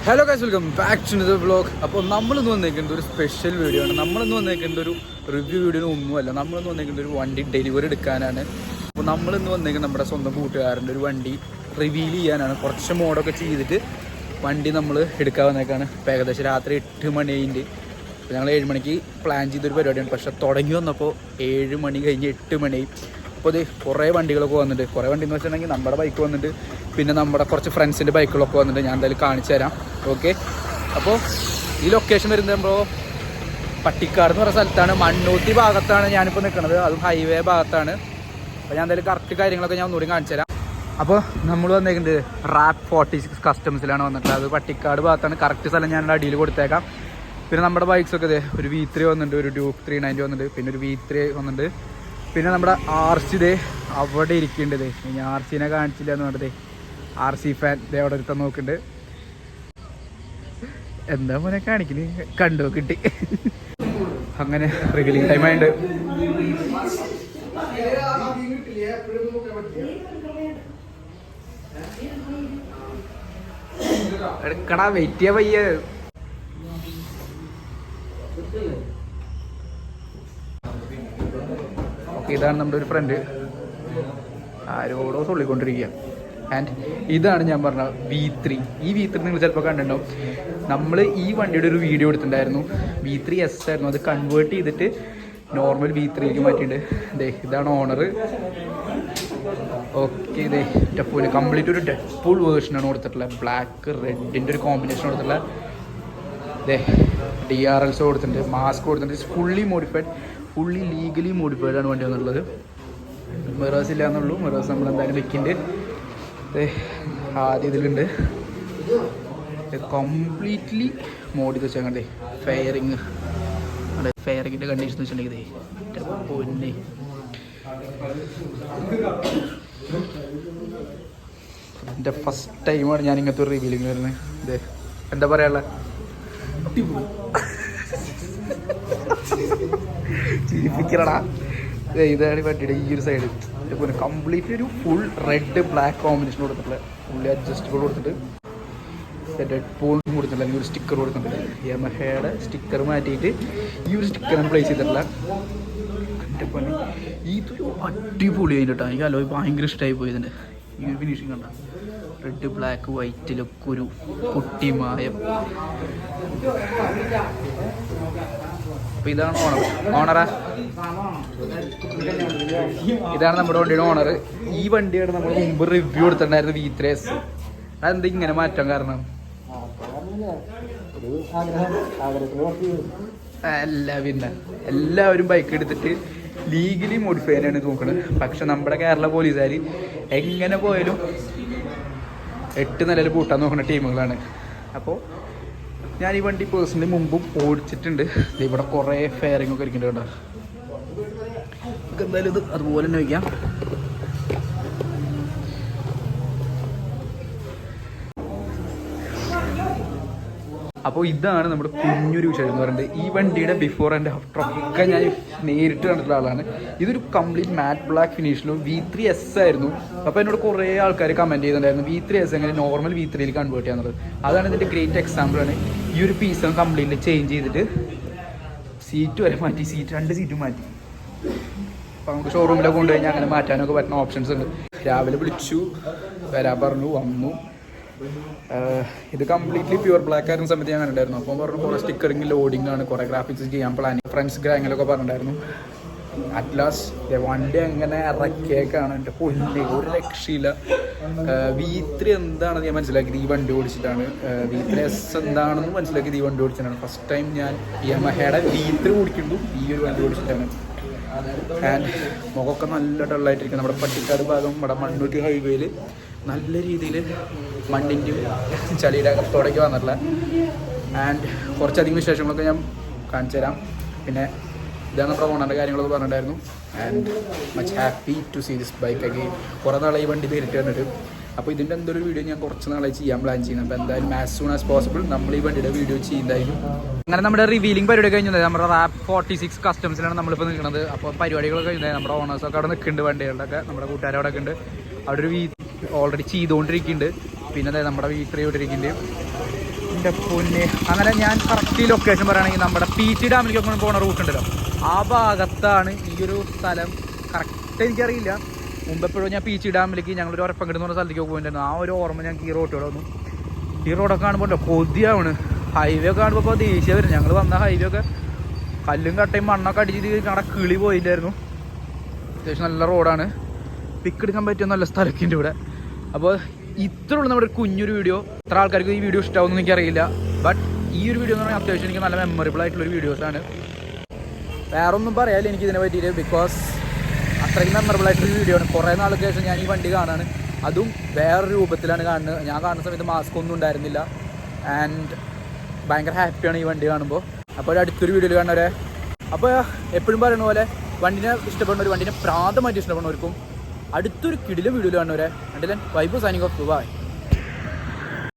Hello guys, welcome back to the vlog. അപ്പോൾ നമ്മളിന്ന് വന്നേക്കുന്നത് ഒരു സ്പെഷ്യൽ വീഡിയോ ആണ്. നമ്മളിന്ന് വന്നേക്കുന്നത് ഒരു റിവ്യൂ വീഡിയോ ഒന്നുമല്ല. നമ്മളിന്ന് വന്നേക്കുന്നത് ഒരു വണ്ടി ഡെലിവറി എടുക്കാനാണ്. അപ്പോൾ നമ്മളിന്ന് വന്നേക്കുന്നത് നമ്മുടെ സ്വന്തം കൂട്ടുകാരൻ്റെ ഒരു വണ്ടി റിവീൽ ചെയ്യാനാണ്. കുറച്ച് മോഡൊക്കെ ചെയ്തിട്ട് വണ്ടി നമ്മൾ എടുക്കാൻ വന്നേക്കാണ്. ഇപ്പോൾ ഏകദേശം രാത്രി 8 മണിയുണ്ട്. അപ്പോൾ ഞങ്ങൾ 7 മണിക്ക് പ്ലാൻ ചെയ്തൊരു പരിപാടിയാണ്. പക്ഷേ തുടങ്ങി വന്നപ്പോൾ 7 മണി കഴിഞ്ഞ് 8 മണിയായി. അപ്പോൾ ഇത് കുറേ വണ്ടികളൊക്കെ വന്നിട്ട്, കുറേ വണ്ടി എന്ന് വെച്ചിട്ടുണ്ടെങ്കിൽ നമ്മുടെ ബൈക്ക് വന്നിട്ട്, പിന്നെ നമ്മുടെ കുറച്ച് ഫ്രണ്ട്സിൻ്റെ ബൈക്കുകളൊക്കെ വന്നിട്ട് ഞാൻ എന്തായാലും കാണിച്ചു തരാം. ഓക്കെ, അപ്പോൾ ഈ ലൊക്കേഷൻ വരുന്നത് ബ്രോ പട്ടിക്കാട് എന്ന് പറയുന്ന സ്ഥലത്താണ്. മണ്ണൂത്തി ഭാഗത്താണ് ഞാനിപ്പോൾ നിൽക്കുന്നത്, അതും ഹൈവേ ഭാഗത്താണ്. അപ്പോൾ ഞാൻ എന്തായാലും കറക്റ്റ് കാര്യങ്ങളൊക്കെ ഞാൻ ഒന്നുകൂടി കാണിച്ചു തരാം. അപ്പോൾ നമ്മൾ വന്നേക്കുന്നത് റാപ്പ് 46 കസ്റ്റംസിലാണ് വന്നിട്ടുള്ളത്. അത് പട്ടിക്കാട് ഭാഗത്താണ്. കറക്റ്റ് സ്ഥലം ഞാൻ അടിയിൽ കൊടുത്തേക്കാം. പിന്നെ നമ്മുടെ ബൈക്സൊക്കെ ഇതേ ഒരു V3 വന്നിട്ടുണ്ട്, ഒരു ഡ്യൂക്ക് 390 വന്നിട്ടുണ്ട്, പിന്നെ ഒരു V3 വന്നിട്ടുണ്ട്. പിന്നെ നമ്മുടെ RC ദേ അവിടെ ഇരിക്കേണ്ടത്. ഞാൻ RCനെ കാണിച്ചില്ല എന്ന് പറഞ്ഞത്. RC ഫാൻ ദേ അവിടെ ഒരുത്തം നോക്കുന്നുണ്ട്. എന്താ മോനെ കാണിക്കുന്നത്, കണ്ടു കിട്ടി. അങ്ങനെ റിവീലിംഗ് ടൈം ആയിട്ട് എടുക്കടാ, വെയിറ്റ് ചെയ്യാ പയ്യ. ഓക്കെ, ഇതാണ് നമ്മുടെ ഒരു ഫ്രണ്ട്, ആരോടോ തുള്ളിക്കൊണ്ടിരിക്കുക. ആൻഡ് ഇതാണ് ഞാൻ പറഞ്ഞ V3. ഈ V3 നിങ്ങൾ ചിലപ്പോൾ കണ്ടിട്ടുണ്ടാവും. നമ്മൾ ഈ വണ്ടിയുടെ ഒരു വീഡിയോ എടുത്തിട്ടുണ്ടായിരുന്നു. V3 S ആയിരുന്നു, അത് കൺവേർട്ട് ചെയ്തിട്ട് നോർമൽ V3ക്ക് മാറ്റിയിട്ട്. ഇതേ ഇതാണ് ഓണർ. ഓക്കെ, ഇതേ ഡെപ്പൂല് കംപ്ലീറ്റ് ഒരു ഡെപ്പൂൾ വേർഷനാണ് കൊടുത്തിട്ടുള്ളത്. ബ്ലാക്ക് റെഡിൻ്റെ ഒരു കോമ്പിനേഷൻ കൊടുത്തിട്ടുള്ളത്. ഇതേ DRLs കൊടുത്തിട്ടുണ്ട്, മാസ്ക് കൊടുത്തിട്ടുണ്ട്. Fully modified, fully legally modified ആണ് വണ്ടി വന്നിട്ടുള്ളത്. മിറേഴ്സ് ഇല്ല എന്നുള്ളൂ. മിറേഴ്സ് നമ്മളെന്തായാലും വെക്കുന്നുണ്ട്. ആദ്യം ഇതിലുണ്ട് കംപ്ലീറ്റ്ലി മോഡ് ചെയ്ത് വെച്ചാൽ കണ്ടേ. ഫെയറിങ്, അതെ ഫെയറിങ്ങിൻ്റെ കണ്ടീഷൻ എന്ന് വെച്ചിട്ടുണ്ടെങ്കിൽ പൊന്നെ എൻ്റെ ഫസ്റ്റ് ടൈമാണ് ഞാൻ ഇങ്ങനത്തെ ഒരു റിവീലിങ് വരുന്നത്. ഇതേ എന്താ പറയാനുള്ള ചിരിപ്പിക്കണടാ. ഇതാണ് വണ്ടിയുടെ ഈ ഒരു സൈഡ്. ഇതുപോലെ കംപ്ലീറ്റ്ലി ഒരു ഫുൾ റെഡ് ബ്ലാക്ക് കോമ്പിനേഷൻ കൊടുത്തിട്ടുള്ള, ഫുള്ളി അഡ്ജസ്റ്റബിൾ കൊടുത്തിട്ട് ഡെഡ് പൂളും കൊടുത്തിട്ടില്ല. അല്ലെങ്കിൽ ഒരു സ്റ്റിക്കർ കൊടുത്തിട്ടുണ്ട്. യമഹയുടെ സ്റ്റിക്കർ മാറ്റിയിട്ട് ഈ ഒരു സ്റ്റിക്കറാണ് പ്ലേസ് ചെയ്തിട്ടുള്ള. എൻ്റെ പണി ഇതൊരു അടിപൊളി ആയിട്ടാ. എനിക്ക് അലോയ് ഭയങ്കര ഇഷ്ടമായി പോയി. ഇതിൻ്റെ ഈ ഒരു ഫിനിഷിങ് കണ്ട, റെഡ് ബ്ലാക്ക് വൈറ്റിലൊക്കെ ഒരു കുട്ടിമായം. അപ്പോൾ ഇതാണ് ഓണറാ. ഇതാണ് നമ്മുടെ വണ്ടിയുടെ ഓണർ. ഈ വണ്ടിയാണ് നമ്മൾ മുമ്പ് റിവ്യൂ എടുത്തിട്ടുണ്ടായിരുന്നു, V3 S. അതെന്താ ഇങ്ങനെ മാറ്റാൻ കാരണം? അല്ല പിന്നെ എല്ലാവരും ബൈക്ക് എടുത്തിട്ട് ലീഗലി മോഡിഫൈ ചെയ്യാനാണ് നോക്കുന്നത്. പക്ഷെ നമ്മുടെ കേരള പോലീസുകാർ എങ്ങനെ പോയാലും 8 നിലയിൽ പൂട്ടാൻ നോക്കുന്ന ടീമുകളാണ്. അപ്പോൾ ഞാൻ ഈ വണ്ടി പേഴ്സണലി മുമ്പും ഓടിച്ചിട്ടുണ്ട്. ഇവിടെ കുറേ ഫെയറിംഗ് ഒക്കെ ഇരിക്കുന്നുണ്ട് കേട്ടോ. നമുക്ക് എന്തായാലും ഇത് അതുപോലെ തന്നെ വയ്ക്കാം. അപ്പോൾ ഇതാണ് നമ്മുടെ കുഞ്ഞൊരു വിഷയം എന്ന് പറയുന്നത്. ഈ വണ്ടിയുടെ ബിഫോർ ആൻഡ് ആഫ്റ്റർ ഒക്കെ ഞാൻ നേരിട്ട് കണ്ടിട്ടുള്ള ആളാണ്. ഇതൊരു കംപ്ലീറ്റ് മാറ്റ് ബ്ലാക്ക് ഫിനിഷിലും V3 S ആയിരുന്നു. അപ്പോൾ എന്നോട് കുറേ ആൾക്കാർ കമൻറ്റ് ചെയ്തിട്ടുണ്ടായിരുന്നു V3 S എങ്ങനെ നോർമൽ V3യിൽ കൺവേർട്ട് ചെയ്യാന്നുള്ളത്. അതാണ് ഇതിൻ്റെ ഗ്രേറ്റ് എക്സാമ്പിളാണ്. ഈ ഒരു പീസ് കംപ്ലീറ്റ്ലി ചേഞ്ച് ചെയ്തിട്ട് സീറ്റ് വരെ മാറ്റി, 2 സീറ്റും മാറ്റി. അപ്പോൾ നമുക്ക് ഷോറൂമിലൊക്കെ കൊണ്ടുകഴിഞ്ഞാൽ അങ്ങനെ മാറ്റാനൊക്കെ പറ്റുന്ന ഓപ്ഷൻസ് ഉണ്ട്. രാവിലെ വിളിച്ചു, വരാൻ പറഞ്ഞു, വന്നു. ഇത് കംപ്ലീറ്റ്ലി പ്യുവർ ബ്ലാക്ക് ആയിരുന്ന സമയത്ത് ഞാൻ കണ്ടിട്ടുണ്ടായിരുന്നു. അപ്പോൾ പറഞ്ഞു കുറേ സ്റ്റിക്കറിങ് ലോഡിംഗ് ആണ്, കുറേ ഗ്രാഫിക്സ് ചെയ്യാൻ പ്ലാനിങ്, ഫ്രണ്ട്സ് ഗ്രാങ്ങിലൊക്കെ പറഞ്ഞിട്ടുണ്ടായിരുന്നു. അറ്റ്ലാസ്റ്റ് വണ്ടി അങ്ങനെ ഇറക്കിയേക്കാണ്. എൻ്റെ പൊന്നെ ഒരു രക്ഷയില്ല. V3 എന്താണെന്ന് ഞാൻ മനസ്സിലാക്കിയത് ഈ വണ്ടി ഓടിച്ചിട്ടാണ്. V3 S എന്താണെന്ന് മനസ്സിലാക്കിയത് ഈ വണ്ടി ഓടിച്ചിട്ടാണ്. ഫസ്റ്റ് ടൈം ഞാൻ യമഹയുടെ V3 ഓടിക്കുന്നു ഈ ഒരു വണ്ടി ഓടിച്ചിട്ടാണ്. ആൻഡ് മുഖമൊക്കെ നല്ല ഡള്ളായിട്ടിരിക്കും. നമ്മുടെ പട്ടിക്കാട് ഭാഗം, നമ്മുടെ മണ്ണൂത്തി ഹൈവേയിൽ നല്ല രീതിയിൽ മണ്ണിൻ്റെ ചളിയുടെ അകത്തോടേക്ക് വന്നിട്ടുള്ള. ആൻഡ് കുറച്ചധികം വിശേഷങ്ങളൊക്കെ ഞാൻ കാണിച്ചു തരാം. പിന്നെ ഇതാണ് നമ്മുടെ ഓണറിൻ്റെ കാര്യങ്ങളൊക്കെ പറഞ്ഞിട്ടുണ്ടായിരുന്നു. And much happy to see this bike again. കുറേ നാളായി വണ്ടി നേരിട്ട് വന്നിട്ട്. അപ്പോൾ ഇതിൻ്റെ എന്തൊരു വീഡിയോ ഞാൻ കുറച്ച് നാളായി ചെയ്യാൻ പ്ലാൻ ചെയ്യുന്നത്. അപ്പോൾ എന്തായാലും ആസ് സൂൺ ആസ് പോസിബിൾ നമ്മൾ ഈ വണ്ടിയുടെ വീഡിയോ ചെയ്യുന്നതായിരിക്കും. അങ്ങനെ നമ്മുടെ റിവീലിംഗ് പരിപാടി കഴിഞ്ഞത് നമ്മുടെ റാപ്പ് 46 കസ്റ്റംസിലാണ് നമ്മളിപ്പോൾ നിൽക്കുന്നത്. അപ്പോൾ പരിപാടികളൊക്കെ കഴിഞ്ഞത് നമ്മുടെ ഓണേഴ്സൊക്കെ അവിടെ നിൽക്കുന്നുണ്ട്. വണ്ടികളുടെയൊക്കെ നമ്മുടെ കൂട്ടുകാരവിടെ ഉണ്ട്. അവിടെ ഒരു ഓൾറെഡി ചെയ്തുകൊണ്ടിരിക്കുന്നുണ്ട്. പിന്നെ നമ്മുടെ V3 ഇവിടെ ഇരിക്കുന്നുണ്ട്. എൻ്റെ പൊന്നെ. അങ്ങനെ ഞാൻ കറക്റ്റ് ലൊക്കേഷൻ പറയുകയാണെങ്കിൽ നമ്മുടെ പീച്ചി ഡാമിലേക്കൊക്കെ പോകുന്ന റൂട്ട് ഉണ്ടല്ലോ, ആ ഭാഗത്താണ് ഈ ഒരു സ്ഥലം. കറക്റ്റ് എനിക്കറിയില്ല. മുമ്പെപ്പോഴും ഞാൻ പീച്ചി ഡാമിലേക്ക് ഞങ്ങളൊരു ഉറപ്പങ്കെട്ട് എന്ന് പറഞ്ഞ സ്ഥലത്തേക്ക് പോയിട്ടുണ്ടായിരുന്നു. ആ ഒരു ഓർമ്മ ഞങ്ങൾക്ക് ഈ റോട്ടിലൂടെ വന്നു. ഈ റോഡൊക്കെ കാണുമ്പോൾ കൊതിയാണ്. ഹൈവേ ഒക്കെ കാണുമ്പോൾ ഇപ്പോൾ ദേഷ്യം വരും. ഞങ്ങൾ വന്ന ഹൈവേ ഒക്കെ കല്ലും കട്ടയും മണ്ണൊക്കെ അടിച്ചിട്ട് ഞങ്ങളുടെ കിളി പോയില്ലായിരുന്നു. അത്യാവശ്യം നല്ല റോഡാണ്, പിക്ക് എടുക്കാൻ പറ്റിയ നല്ല സ്ഥലമൊക്കെ ഉണ്ട് ഇവിടെ. അപ്പോൾ ഇത്രയുള്ള നമ്മുടെ ഒരു കുഞ്ഞൊരു വീഡിയോ. ഇത്ര ആൾക്കാർക്ക് ഈ വീഡിയോ ഇഷ്ടമാവുമെന്ന് എനിക്കറിയില്ല. ബട്ട് ഈ ഒരു വീഡിയോ എന്ന് പറഞ്ഞാൽ അത്യാവശ്യം എനിക്ക് നല്ല മെമ്മറബിൾ ആയിട്ടുള്ളൊരു വീഡിയോസാണ്. വേറെ ഒന്നും പറയാനില്ല എനിക്ക് ഇതിനെ പറ്റിയിട്ട്, ബിക്കോസ് അത്രയ്ക്ക് മെമ്മറബിൾ ആയിട്ടുള്ള വീഡിയോ ആണ്. കുറേ നാൾക്ക് ശേഷം ഞാൻ ഈ വണ്ടി കാണാണ്, അതും വേറൊരു രൂപത്തിലാണ് കാണുന്നത്. ഞാൻ കാണുന്ന സമയത്ത് മാസ്ക് ഒന്നും ഉണ്ടായിരുന്നില്ല. ആൻഡ് ഭയങ്കര ഹാപ്പിയാണ് ഈ വണ്ടി കാണുമ്പോൾ. അപ്പോൾ അടുത്തൊരു വീഡിയോയിൽ കാണുന്നവരെ. അപ്പോൾ എപ്പോഴും പറയുന്ന പോലെ വണ്ടിനെ ഇഷ്ടപ്പെടുന്നവർ, വണ്ടിനെ പ്രാന്തമായിട്ട് ഇഷ്ടപ്പെടുന്നവർക്കും അടുത്തൊരു കിടിലം വീഡിയോയിൽ കാണുന്നവരെ. Vibe signing off. ബൈ.